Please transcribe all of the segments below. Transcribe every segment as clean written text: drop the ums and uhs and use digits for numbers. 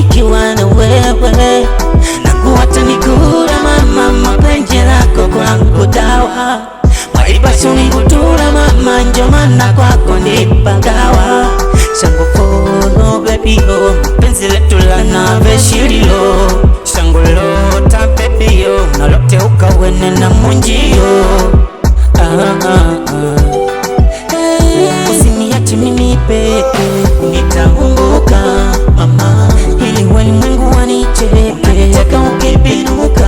nikiwa na wewe, nangu hata nikura mama, mapenzi lako kwangu dawa. Waibasi unigutura mama, njo maana kwako nipagawa. Shango kono baby oh, penzi letu lana veshililo. Shango lota baby oh, nalote ukawene na munjio. Usiniache mimi peke, nitaumbuka mama, ili walimwengu wanicheke, unaniteka ukibinuka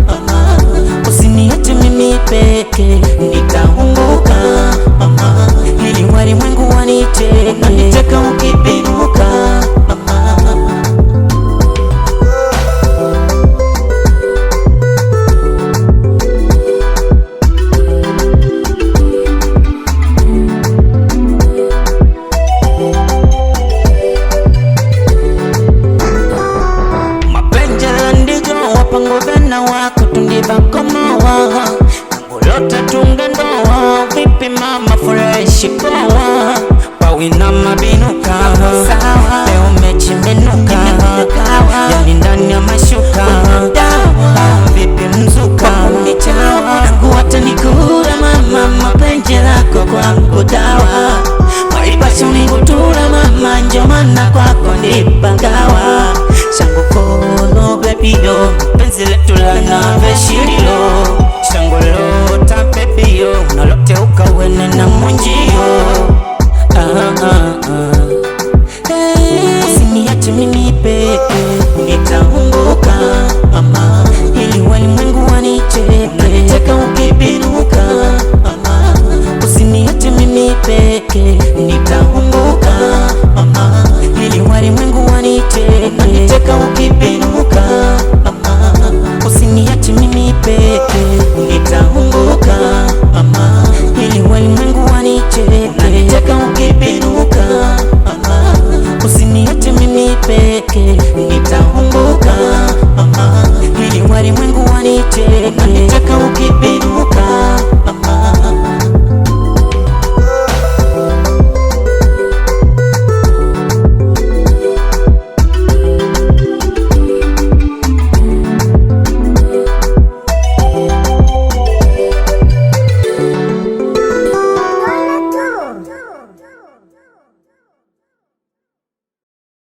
mama. Usiniache mimi peke, nitaumbuka mama, ili walimwengu wanicheke, unaniteka ukibinuka mama. Pangovena wako tundiva komawa, nangulota tunga ndoa. Vipi mama furahishi poa, pawina mabinuka leo mechi menuka, yani ndani ya mashuka.